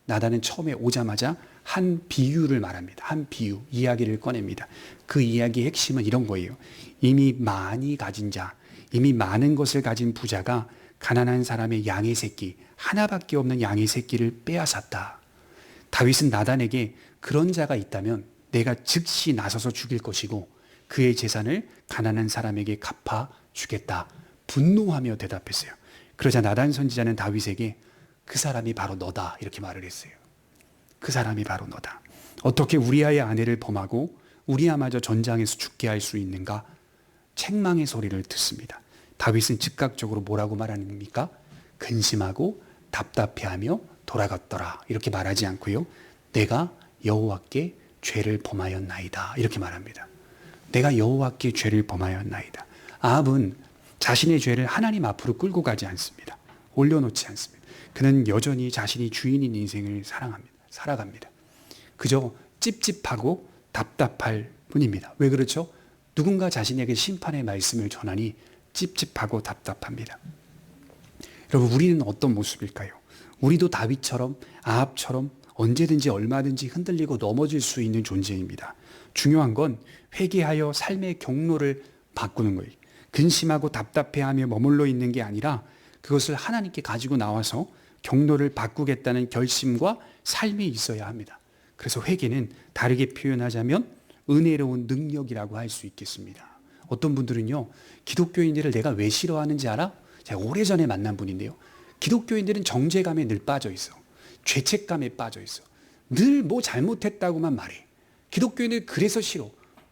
나단은 처음에 오자마자 한 비유를 말합니다. 한 비유, 이야기를 꺼냅니다. 그 이야기의 핵심은 이런 거예요. 이미 많이 가진 자, 이미 많은 것을 가진 부자가 가난한 사람의 양의 새끼, 하나밖에 없는 양의 새끼를 빼앗았다. 다윗은 나단에게 그런 자가 있다면 내가 즉시 나서서 죽일 것이고 그의 재산을 가난한 사람에게 갚아 주겠다. 분노하며 대답했어요. 그러자 나단 선지자는 다윗에게 그 사람이 바로 너다 이렇게 말을 했어요. 그 사람이 바로 너다. 어떻게 우리아의 아내를 범하고 우리아마저 전장에서 죽게 할 수 있는가? 책망의 소리를 듣습니다. 다윗은 즉각적으로 뭐라고 말합니까? 근심하고 답답해하며 돌아갔더라 이렇게 말하지 않고요. 내가 여호와께 죄를 범하였나이다 이렇게 말합니다. 내가 여호와께 죄를 범하였나이다. 아합은 자신의 죄를 하나님 앞으로 끌고 가지 않습니다. 올려놓지 않습니다. 그는 여전히 자신이 주인인 인생을 살아갑니다. 그저 찝찝하고 답답할 뿐입니다. 왜 그렇죠? 누군가 자신에게 심판의 말씀을 전하니 찝찝하고 답답합니다. 여러분, 우리는 어떤 모습일까요? 우리도 다윗처럼 아합처럼 언제든지 얼마든지 흔들리고 넘어질 수 있는 존재입니다. 중요한 건 회개하여 삶의 경로를 바꾸는 거예요. 근심하고 답답해하며 머물러 있는 게 아니라 그것을 하나님께 가지고 나와서 경로를 바꾸겠다는 결심과 삶이 있어야 합니다. 그래서 회개는 다르게 표현하자면 은혜로운 능력이라고 할 수 있겠습니다. 어떤 분들은요, 기독교인들을 내가 왜 싫어하는지 알아? 제가 오래전에 만난 분인데요. 기독교인들은 정죄감에 늘 빠져 있어. 죄책감에 빠져 있어. 늘 뭐 잘못했다고만 말해. 기독교인들 그래서 싫어.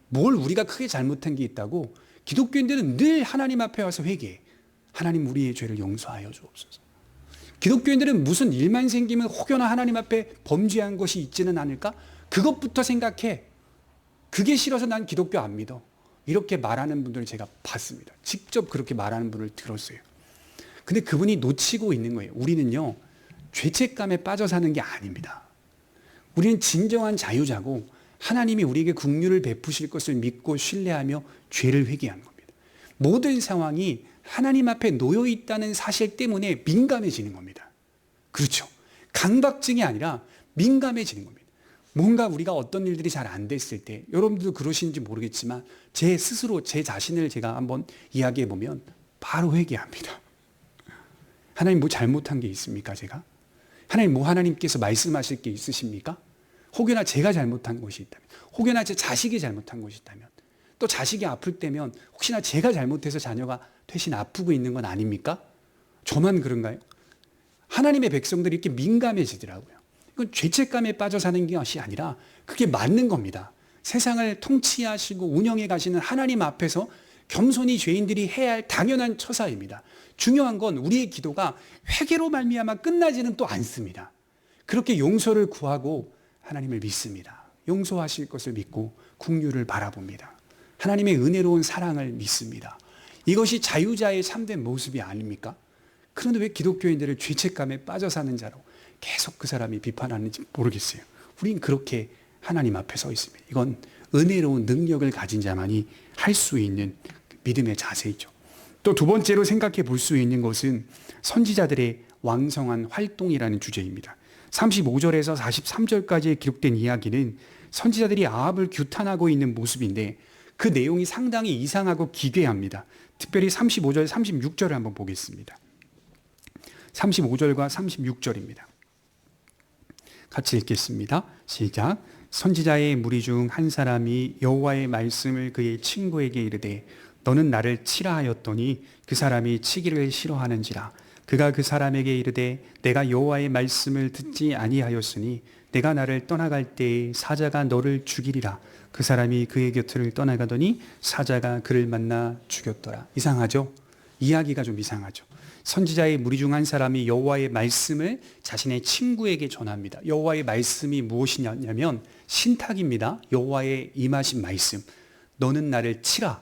뭘 우리가 크게 잘못한 게 있다고? 기독교인들은 늘 하나님 앞에 와서 회개해. 하나님 우리의 죄를 용서하여 주옵소서. 기독교인들은 무슨 일만 생기면 혹여나 하나님 앞에 범죄한 것이 있지는 않을까? 그것부터 생각해. 그게 싫어서 난 기독교 안 믿어. 이렇게 말하는 분들을 제가 봤습니다. 직접 그렇게 말하는 분을 들었어요. 근데 그분이 놓치고 있는 거예요. 우리는요, 죄책감에 빠져 사는 게 아닙니다. 우리는 진정한 자유자고 하나님이 우리에게 긍휼을 베푸실 것을 믿고 신뢰하며 죄를 회개하는 겁니다. 모든 상황이 하나님 앞에 놓여 있다는 사실 때문에 민감해지는 겁니다. 그렇죠. 강박증이 아니라 민감해지는 겁니다. 뭔가 우리가 어떤 일들이 잘 안 됐을 때, 여러분들도 그러시는지 모르겠지만 제 스스로 제 자신을 제가 한번 이야기해 보면 바로 회개합니다. 하나님 뭐 잘못한 게 있습니까, 제가? 하나님 뭐 하나님께서 말씀하실 게 있으십니까? 혹여나 제가 잘못한 것이 있다면, 혹여나 제 자식이 잘못한 것이 있다면, 또 자식이 아플 때면 혹시나 제가 잘못해서 자녀가 대신 아프고 있는 건 아닙니까? 저만 그런가요? 하나님의 백성들이 이렇게 민감해지더라고요. 이건 죄책감에 빠져 사는 것이 아니라 그게 맞는 겁니다. 세상을 통치하시고 운영해 가시는 하나님 앞에서 겸손히 죄인들이 해야 할 당연한 처사입니다. 중요한 건 우리의 기도가 회개로 말미암아 끝나지는 또 않습니다. 그렇게 용서를 구하고 하나님을 믿습니다. 용서하실 것을 믿고 긍휼을 바라봅니다. 하나님의 은혜로운 사랑을 믿습니다. 이것이 자유자의 참된 모습이 아닙니까? 그런데 왜 기독교인들을 죄책감에 빠져 사는 자로 계속 그 사람이 비판하는지 모르겠어요. 우린 그렇게 하나님 앞에 서 있습니다. 이건 은혜로운 능력을 가진 자만이 할 수 있는 믿음의 자세이죠. 또 두 번째로 생각해 볼 수 있는 것은 선지자들의 왕성한 활동이라는 주제입니다. 35절에서 43절까지 기록된 이야기는 선지자들이 아합을 규탄하고 있는 모습인데 그 내용이 상당히 이상하고 기괴합니다. 특별히 35절, 36절을 한번 보겠습니다. 35절과 36절입니다. 같이 읽겠습니다. 시작. 선지자의 무리 중 한 사람이 여호와의 말씀을 그의 친구에게 이르되 너는 나를 치라 하였더니 그 사람이 치기를 싫어하는지라. 그가 그 사람에게 이르되 내가 여호와의 말씀을 듣지 아니하였으니 내가 나를 떠나갈 때에 사자가 너를 죽이리라. 그 사람이 그의 곁을 떠나가더니 사자가 그를 만나 죽였더라. 이상하죠? 이야기가 좀 이상하죠. 선지자의 무리 중 한 사람이 여호와의 말씀을 자신의 친구에게 전합니다. 여호와의 말씀이 무엇이냐면 신탁입니다. 여호와의 임하신 말씀. 너는 나를 치라.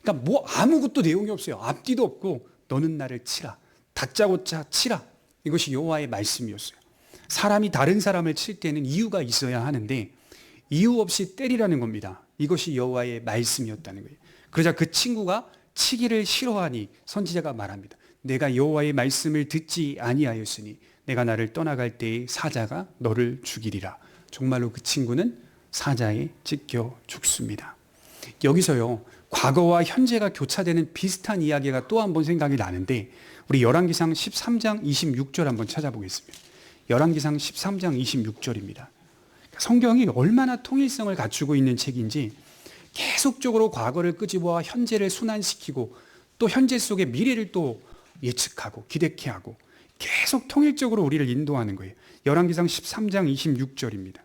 그러니까 뭐 아무것도 내용이 없어요. 앞뒤도 없고 너는 나를 치라. 다짜고짜 치라. 이것이 여호와의 말씀이었어요. 사람이 다른 사람을 칠 때는 이유가 있어야 하는데 이유 없이 때리라는 겁니다. 이것이 여호와의 말씀이었다는 거예요. 그러자 그 친구가 치기를 싫어하니 선지자가 말합니다. 내가 여호와의 말씀을 듣지 아니하였으니 내가 나를 떠나갈 때에 사자가 너를 죽이리라. 정말로 그 친구는 사자에 찢겨 죽습니다. 여기서요, 과거와 현재가 교차되는 비슷한 이야기가 또 한 번 생각이 나는데 우리 열왕기상 13장 26절 한번 찾아보겠습니다. 열왕기상 13장 26절입니다. 성경이 얼마나 통일성을 갖추고 있는 책인지 계속적으로 과거를 끄집어와 현재를 순환시키고 또 현재 속의 미래를 또 예측하고 기대케 하고 계속 통일적으로 우리를 인도하는 거예요. 열왕기상 13장 26절입니다.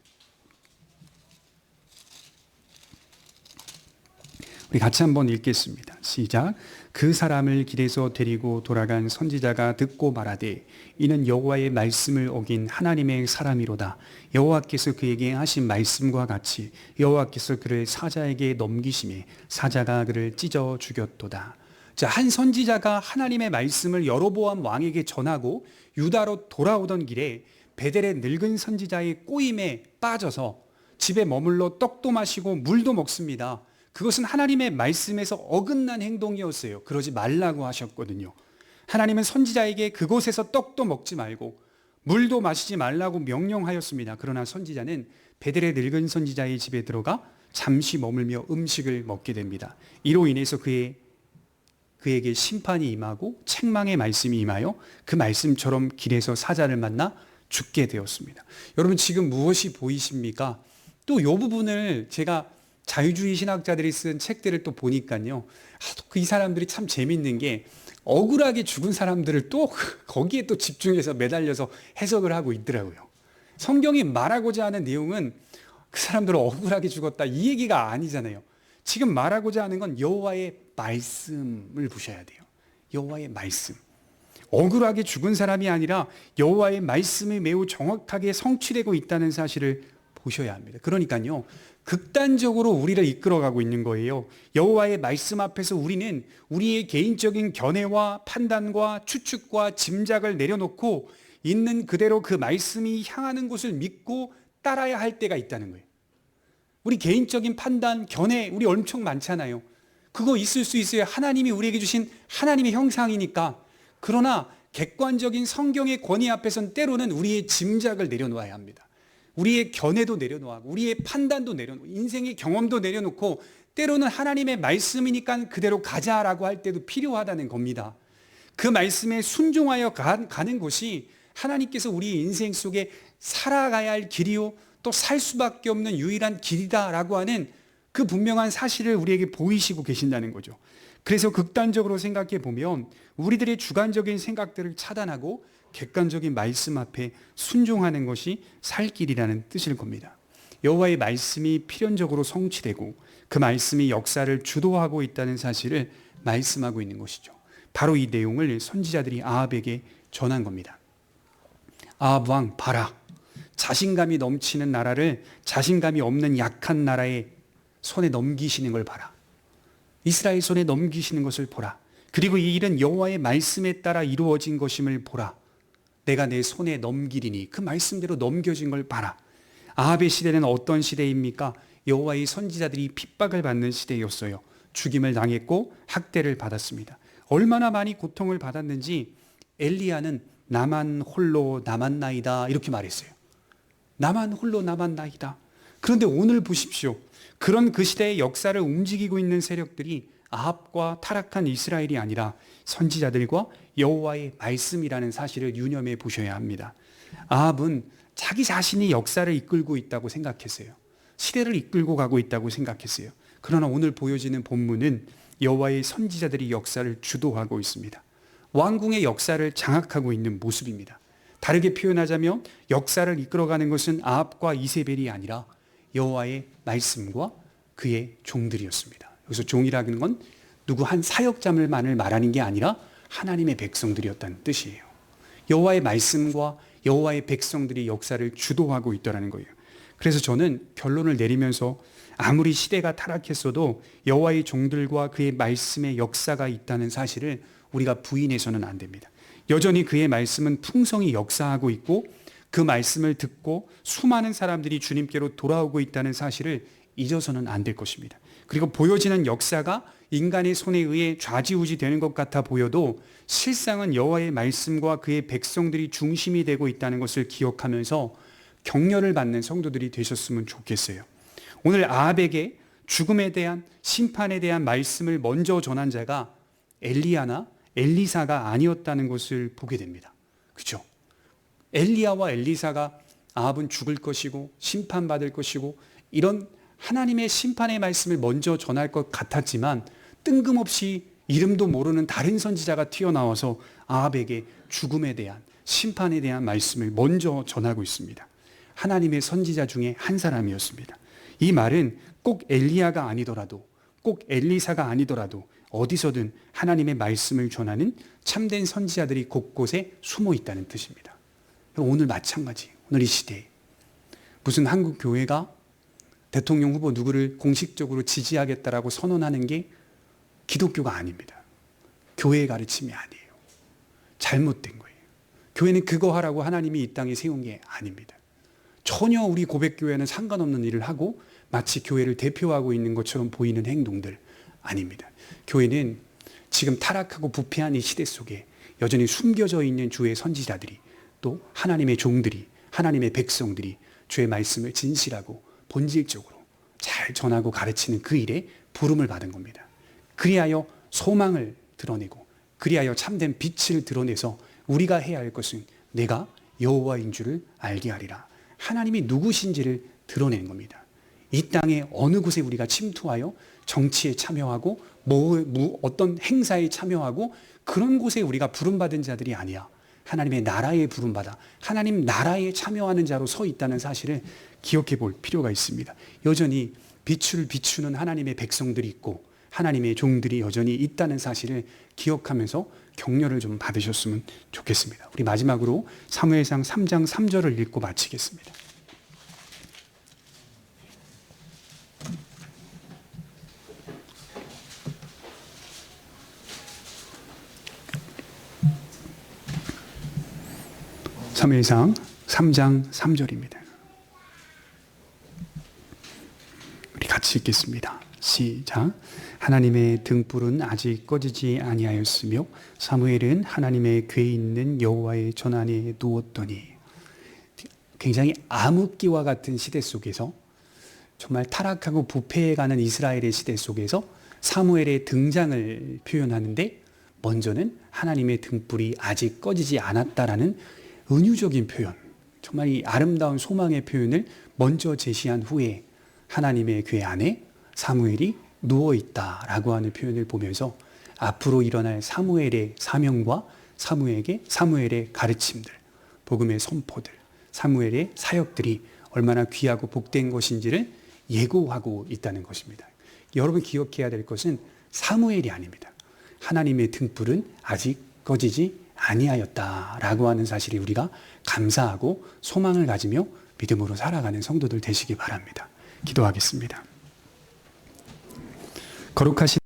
우리 같이 한번 읽겠습니다. 시작. 그 사람을 길에서 데리고 돌아간 선지자가 듣고 말하되 이는 여호와의 말씀을 어긴 하나님의 사람이로다. 여호와께서 그에게 하신 말씀과 같이 여호와께서 그를 사자에게 넘기심에 사자가 그를 찢어 죽였도다. 자, 한 선지자가 하나님의 말씀을 여로보암 왕에게 전하고 유다로 돌아오던 길에 베델의 늙은 선지자의 꼬임에 빠져서 집에 머물러 떡도 마시고 물도 먹습니다. 그것은 하나님의 말씀에서 어긋난 행동이었어요. 그러지 말라고 하셨거든요. 하나님은 선지자에게 그곳에서 떡도 먹지 말고 물도 마시지 말라고 명령하였습니다. 그러나 선지자는 베델의 늙은 선지자의 집에 들어가 잠시 머물며 음식을 먹게 됩니다. 이로 인해서 그에게 심판이 임하고 책망의 말씀이 임하여 그 말씀처럼 길에서 사자를 만나 죽게 되었습니다. 여러분 지금 무엇이 보이십니까? 또 이 부분을 제가 자유주의 신학자들이 쓴 책들을 또 보니까요, 이 사람들이 참 재밌는 게 억울하게 죽은 사람들을 또 거기에 또 집중해서 매달려서 해석을 하고 있더라고요. 성경이 말하고자 하는 내용은 그 사람들은 억울하게 죽었다 이 얘기가 아니잖아요. 지금 말하고자 하는 건 여호와의 말씀을 보셔야 돼요. 여호와의 말씀. 억울하게 죽은 사람이 아니라 여호와의 말씀이 매우 정확하게 성취되고 있다는 사실을 보셔야 합니다. 그러니까요, 극단적으로 우리를 이끌어가고 있는 거예요. 여호와의 말씀 앞에서 우리는 우리의 개인적인 견해와 판단과 추측과 짐작을 내려놓고 있는 그대로 그 말씀이 향하는 곳을 믿고 따라야 할 때가 있다는 거예요. 우리 개인적인 판단, 견해, 우리 엄청 많잖아요. 그거 있을 수 있어요. 하나님이 우리에게 주신 하나님의 형상이니까. 그러나 객관적인 성경의 권위 앞에서는 때로는 우리의 짐작을 내려놓아야 합니다. 우리의 견해도 내려놓고 우리의 판단도 내려놓고 인생의 경험도 내려놓고 때로는 하나님의 말씀이니까 그대로 가자라고 할 때도 필요하다는 겁니다. 그 말씀에 순종하여 가는 것이 하나님께서 우리 인생 속에 살아가야 할 길이요 또 살 수밖에 없는 유일한 길이다라고 하는 그 분명한 사실을 우리에게 보이시고 계신다는 거죠. 그래서 극단적으로 생각해 보면 우리들의 주관적인 생각들을 차단하고 객관적인 말씀 앞에 순종하는 것이 살 길이라는 뜻일 겁니다. 여호와의 말씀이 필연적으로 성취되고 그 말씀이 역사를 주도하고 있다는 사실을 말씀하고 있는 것이죠. 바로 이 내용을 선지자들이 아합에게 전한 겁니다. 아합 왕 봐라. 자신감이 넘치는 나라를 자신감이 없는 약한 나라의 손에 넘기시는 걸 봐라. 이스라엘 손에 넘기시는 것을 보라. 그리고 이 일은 여호와의 말씀에 따라 이루어진 것임을 보라. 내가 내 손에 넘기리니 그 말씀대로 넘겨진 걸 봐라. 아합의 시대는 어떤 시대입니까? 여호와의 선지자들이 핍박을 받는 시대였어요. 죽임을 당했고 학대를 받았습니다. 얼마나 많이 고통을 받았는지 엘리야는 나만 홀로 남았나이다 이렇게 말했어요. 나만 홀로 남았나이다. 그런데 오늘 보십시오. 그런 그 시대의 역사를 움직이고 있는 세력들이 아합과 타락한 이스라엘이 아니라 선지자들과 여호와의 말씀이라는 사실을 유념해 보셔야 합니다. 아합은 자기 자신이 역사를 이끌고 있다고 생각했어요. 시대를 이끌고 가고 있다고 생각했어요. 그러나 오늘 보여지는 본문은 여호와의 선지자들이 역사를 주도하고 있습니다. 왕궁의 역사를 장악하고 있는 모습입니다. 다르게 표현하자면 역사를 이끌어가는 것은 아합과 이세벨이 아니라 여호와의 말씀과 그의 종들이었습니다. 여기서 종이라는 건 누구 한 사역자만을 말하는 게 아니라 하나님의 백성들이었다는 뜻이에요. 여호와의 말씀과 여호와의 백성들이 역사를 주도하고 있더라는 거예요. 그래서 저는 결론을 내리면서 아무리 시대가 타락했어도 여호와의 종들과 그의 말씀의 역사가 있다는 사실을 우리가 부인해서는 안 됩니다. 여전히 그의 말씀은 풍성히 역사하고 있고 그 말씀을 듣고 수많은 사람들이 주님께로 돌아오고 있다는 사실을 잊어서는 안 될 것입니다. 그리고 보여지는 역사가 인간의 손에 의해 좌지우지 되는 것 같아 보여도 실상은 여호와의 말씀과 그의 백성들이 중심이 되고 있다는 것을 기억하면서 격려를 받는 성도들이 되셨으면 좋겠어요. 오늘 아합에게 죽음에 대한 심판에 대한 말씀을 먼저 전한 자가 엘리야나 엘리사가 아니었다는 것을 보게 됩니다. 그렇죠? 엘리야와 엘리사가 아합은 죽을 것이고 심판받을 것이고 이런 하나님의 심판의 말씀을 먼저 전할 것 같았지만 뜬금없이 이름도 모르는 다른 선지자가 튀어나와서 아합에게 죽음에 대한 심판에 대한 말씀을 먼저 전하고 있습니다. 하나님의 선지자 중에 한 사람이었습니다. 이 말은 꼭 엘리야가 아니더라도 꼭 엘리사가 아니더라도 어디서든 하나님의 말씀을 전하는 참된 선지자들이 곳곳에 숨어 있다는 뜻입니다. 오늘 마찬가지, 오늘 이 시대에 무슨 한국 교회가 대통령 후보 누구를 공식적으로 지지하겠다라고 선언하는 게 기독교가 아닙니다. 교회의 가르침이 아니에요. 잘못된 거예요. 교회는 그거 하라고 하나님이 이 땅에 세운 게 아닙니다. 전혀 우리 고백교회는 상관없는 일을 하고 마치 교회를 대표하고 있는 것처럼 보이는 행동들 아닙니다. 교회는 지금 타락하고 부패한 이 시대 속에 여전히 숨겨져 있는 주의 선지자들이 또 하나님의 종들이 하나님의 백성들이 주의 말씀을 진실하고 본질적으로 잘 전하고 가르치는 그 일에 부름을 받은 겁니다. 그리하여 소망을 드러내고 그리하여 참된 빛을 드러내서 우리가 해야 할 것은 내가 여호와인 줄을 알게 하리라. 하나님이 누구신지를 드러내는 겁니다. 이 땅에 어느 곳에 우리가 침투하여 정치에 참여하고 어떤 행사에 참여하고 그런 곳에 우리가 부름받은 자들이 아니야. 하나님의 나라에 부름받아 하나님 나라에 참여하는 자로 서 있다는 사실을 기억해 볼 필요가 있습니다. 여전히 빛을 비추는 하나님의 백성들이 있고 하나님의 종들이 여전히 있다는 사실을 기억하면서 격려를 좀 받으셨으면 좋겠습니다. 우리 마지막으로 사무엘상 3장 3절을 읽고 마치겠습니다. 사무엘상 3장 3절입니다. 우리 같이 읽겠습니다. 시작. 하나님의 등불은 아직 꺼지지 아니하였으며 사무엘은 하나님의 궤에 있는 여호와의 전 안에 누웠더니. 굉장히 암흑기와 같은 시대 속에서 정말 타락하고 부패해가는 이스라엘의 시대 속에서 사무엘의 등장을 표현하는데 먼저는 하나님의 등불이 아직 꺼지지 않았다라는 은유적인 표현, 정말 이 아름다운 소망의 표현을 먼저 제시한 후에 하나님의 궤 안에 사무엘이 누워있다라고 하는 표현을 보면서 앞으로 일어날 사무엘의 사명과 사무엘의 가르침들, 복음의 선포들, 사무엘의 사역들이 얼마나 귀하고 복된 것인지를 예고하고 있다는 것입니다. 여러분 기억해야 될 것은 사무엘이 아닙니다. 하나님의 등불은 아직 꺼지지 아니하였다라고 하는 사실이 우리가 감사하고 소망을 가지며 믿음으로 살아가는 성도들 되시기 바랍니다. 기도하겠습니다. 거룩하신